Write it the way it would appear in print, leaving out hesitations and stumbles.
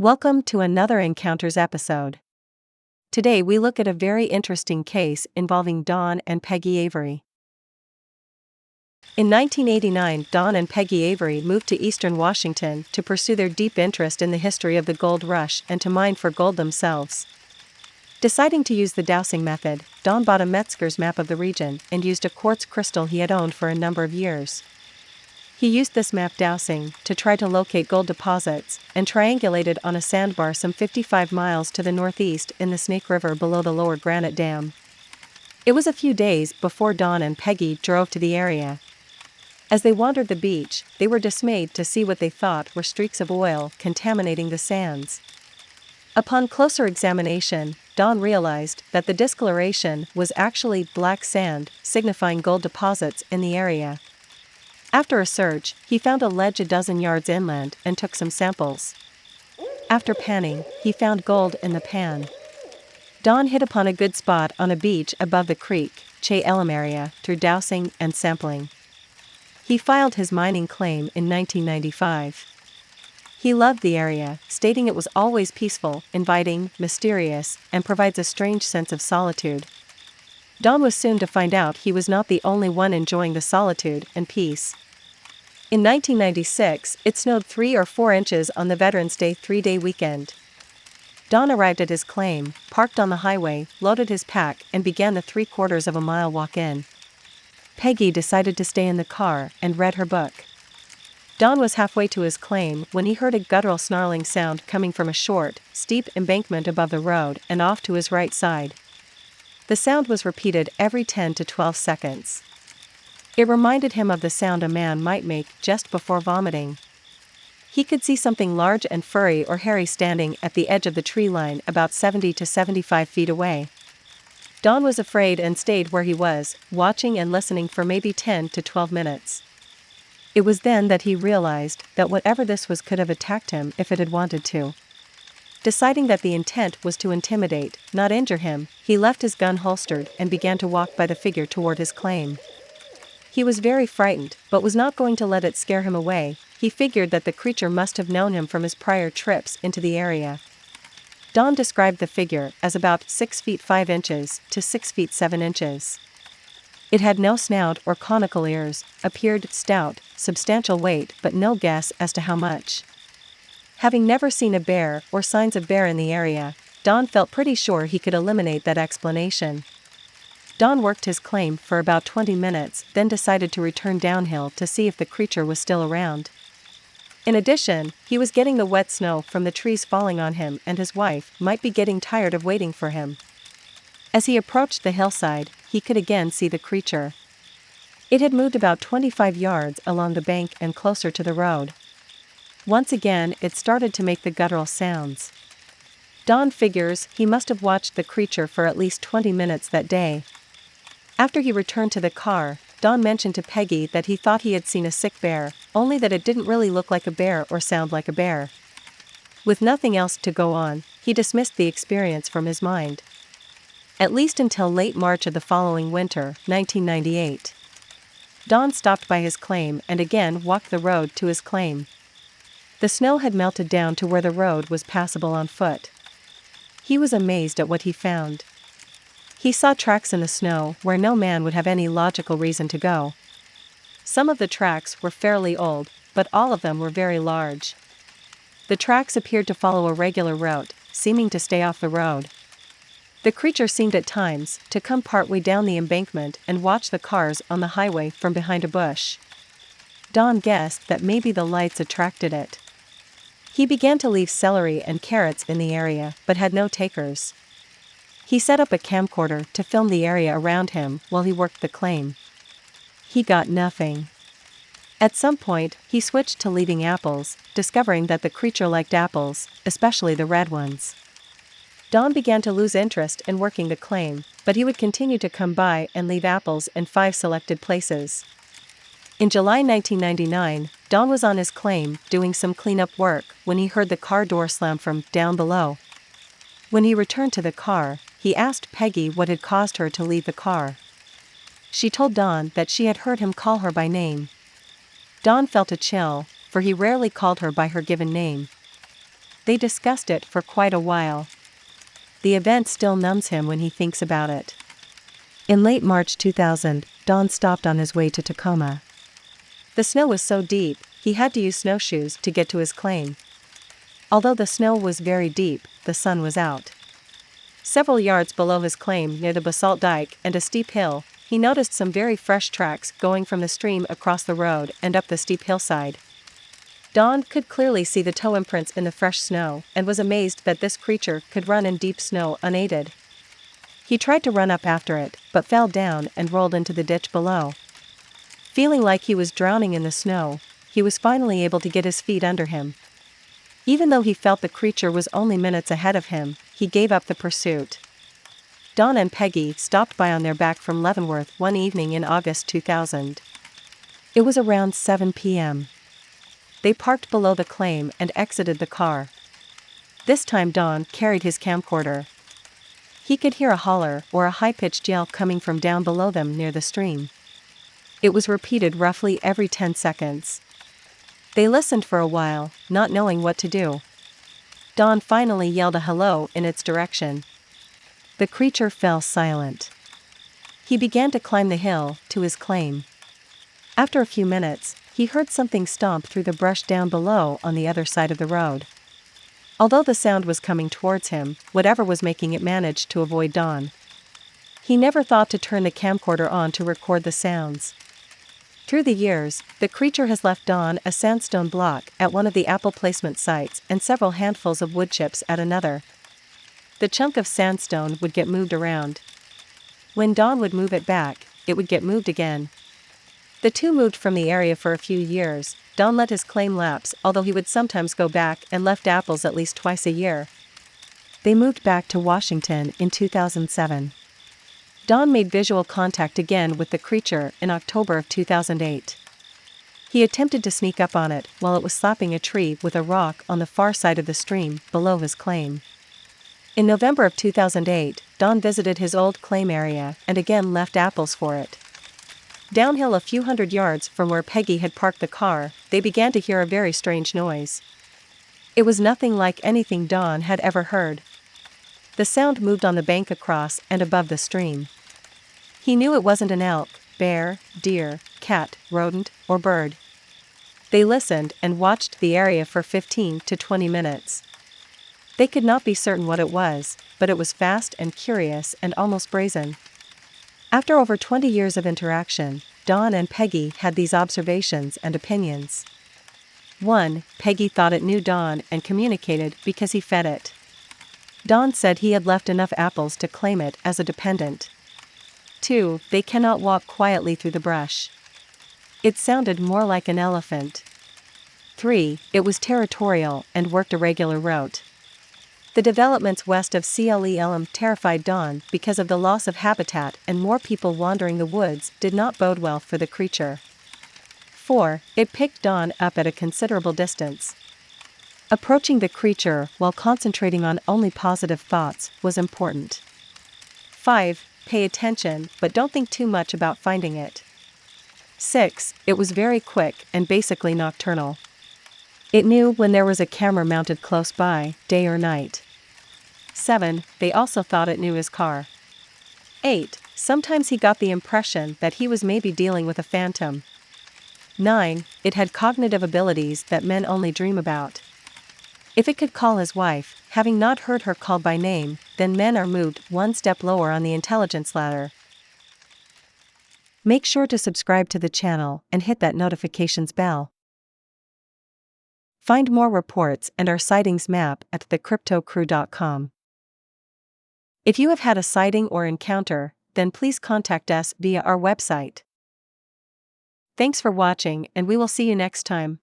Welcome to another Encounters episode. Today we look at a very interesting case involving Don and Peggy Avery. In 1989, Don and Peggy Avery moved to eastern Washington to pursue their deep interest in the history of the gold rush and to mine for gold themselves. Deciding to use the dowsing method, Don bought a Metzger's map of the region and used a quartz crystal he had owned for a number of years. He used this map dowsing to try to locate gold deposits and triangulated on a sandbar some 55 miles to the northeast in the Snake River below the Lower Granite Dam. It was a few days before Don and Peggy drove to the area. As they wandered the beach, they were dismayed to see what they thought were streaks of oil contaminating the sands. Upon closer examination, Don realized that the discoloration was actually black sand, signifying gold deposits in the area. After a search, he found a ledge a dozen yards inland and took some samples. After panning, he found gold in the pan. Don hit upon a good spot on a beach above the creek, Che Elum area, through dowsing and sampling. He filed his mining claim in 1995. He loved the area, stating it was always peaceful, inviting, mysterious, and provides a strange sense of solitude. Don was soon to find out he was not the only one enjoying the solitude and peace. In 1996, it snowed 3 or 4 inches on the Veterans Day 3-day weekend. Don arrived at his claim, parked on the highway, loaded his pack, and began the 3/4 of a mile walk in. Peggy decided to stay in the car and read her book. Don was halfway to his claim when he heard a guttural snarling sound coming from a short, steep embankment above the road and off to his right side. The sound was repeated every 10 to 12 seconds. It reminded him of the sound a man might make just before vomiting. He could see something large and furry or hairy standing at the edge of the tree line about 70 to 75 feet away. Don was afraid and stayed where he was, watching and listening for maybe 10 to 12 minutes. It was then that he realized that whatever this was could have attacked him if it had wanted to. Deciding that the intent was to intimidate, not injure him, he left his gun holstered and began to walk by the figure toward his claim. He was very frightened, but was not going to let it scare him away. He figured that the creature must have known him from his prior trips into the area. Don described the figure as about 6 feet 5 inches to 6 feet 7 inches. It had no snout or conical ears, appeared stout, substantial weight, but no guess as to how much. Having never seen a bear or signs of bear in the area, Don felt pretty sure he could eliminate that explanation. Don worked his claim for about 20 minutes, then decided to return downhill to see if the creature was still around. In addition, he was getting the wet snow from the trees falling on him, and his wife might be getting tired of waiting for him. As he approached the hillside, he could again see the creature. It had moved about 25 yards along the bank and closer to the road. Once again, it started to make the guttural sounds. Don figures he must have watched the creature for at least 20 minutes that day. After he returned to the car, Don mentioned to Peggy that he thought he had seen a sick bear, only that it didn't really look like a bear or sound like a bear. With nothing else to go on, he dismissed the experience from his mind. At least until late March of the following winter, 1998. Don stopped by his claim and again walked the road to his claim. The snow had melted down to where the road was passable on foot. He was amazed at what he found. He saw tracks in the snow where no man would have any logical reason to go. Some of the tracks were fairly old, but all of them were very large. The tracks appeared to follow a regular route, seeming to stay off the road. The creature seemed at times to come partway down the embankment and watch the cars on the highway from behind a bush. Don guessed that maybe the lights attracted it. He began to leave celery and carrots in the area, but had no takers. He set up a camcorder to film the area around him while he worked the claim. He got nothing. At some point, he switched to leaving apples, discovering that the creature liked apples, especially the red ones. Don began to lose interest in working the claim, but he would continue to come by and leave apples in 5 selected places. In July 1999, Don was on his claim doing some cleanup work when he heard the car door slam from down below. When he returned to the car, he asked Peggy what had caused her to leave the car. She told Don that she had heard him call her by name. Don felt a chill, for he rarely called her by her given name. They discussed it for quite a while. The event still numbs him when he thinks about it. In late March 2000, Don stopped on his way to Tacoma. The snow was so deep, he had to use snowshoes to get to his claim. Although the snow was very deep, the sun was out. Several yards below his claim near the basalt dike and a steep hill, he noticed some very fresh tracks going from the stream across the road and up the steep hillside. Don could clearly see the toe imprints in the fresh snow and was amazed that this creature could run in deep snow unaided. He tried to run up after it, but fell down and rolled into the ditch below. Feeling like he was drowning in the snow, he was finally able to get his feet under him. Even though he felt the creature was only minutes ahead of him, he gave up the pursuit. Don and Peggy stopped by on their back from Leavenworth one evening in August 2000. It was around 7 p.m. They parked below the claim and exited the car. This time Don carried his camcorder. He could hear a holler or a high-pitched yell coming from down below them near the stream. It was repeated roughly every 10 seconds. They listened for a while, not knowing what to do. Don finally yelled a hello in its direction. The creature fell silent. He began to climb the hill to his claim. After a few minutes, he heard something stomp through the brush down below on the other side of the road. Although the sound was coming towards him, whatever was making it managed to avoid Don. He never thought to turn the camcorder on to record the sounds. Through the years, the creature has left Don a sandstone block at one of the apple placement sites and several handfuls of wood chips at another. The chunk of sandstone would get moved around. When Don would move it back, it would get moved again. The two moved from the area for a few years. Don let his claim lapse, although he would sometimes go back and left apples at least twice a year. They moved back to Washington in 2007. Don made visual contact again with the creature in October of 2008. He attempted to sneak up on it while it was slapping a tree with a rock on the far side of the stream below his claim. In November of 2008, Don visited his old claim area and again left apples for it. Downhill a few hundred yards from where Peggy had parked the car, they began to hear a very strange noise. It was nothing like anything Don had ever heard. The sound moved on the bank across and above the stream. He knew it wasn't an elk, bear, deer, cat, rodent, or bird. They listened and watched the area for 15 to 20 minutes. They could not be certain what it was, but it was fast and curious and almost brazen. After over 20 years of interaction, Don and Peggy had these observations and opinions. 1. Peggy thought it knew Don and communicated because he fed it. Don said he had left enough apples to claim it as a dependent. 2. They cannot walk quietly through the brush. It sounded more like an elephant. 3. It was territorial and worked a regular route. The developments west of Clem terrified Don because of the loss of habitat and more people wandering the woods did not bode well for the creature. 4. It picked Don up at a considerable distance. Approaching the creature while concentrating on only positive thoughts was important. 5. Pay attention, but don't think too much about finding it. 6. It was very quick and basically nocturnal. It knew when there was a camera mounted close by, day or night. 7. They also thought it knew his car. 8. Sometimes he got the impression that he was maybe dealing with a phantom. 9. It had cognitive abilities that men only dream about. If it could call his wife, having not heard her called by name, then men are moved one step lower on the intelligence ladder. Make sure to subscribe to the channel and hit that notifications bell. Find more reports and our sightings map at thecryptocrew.com. If you have had a sighting or encounter, then please contact us via our website. Thanks for watching, and we will see you next time.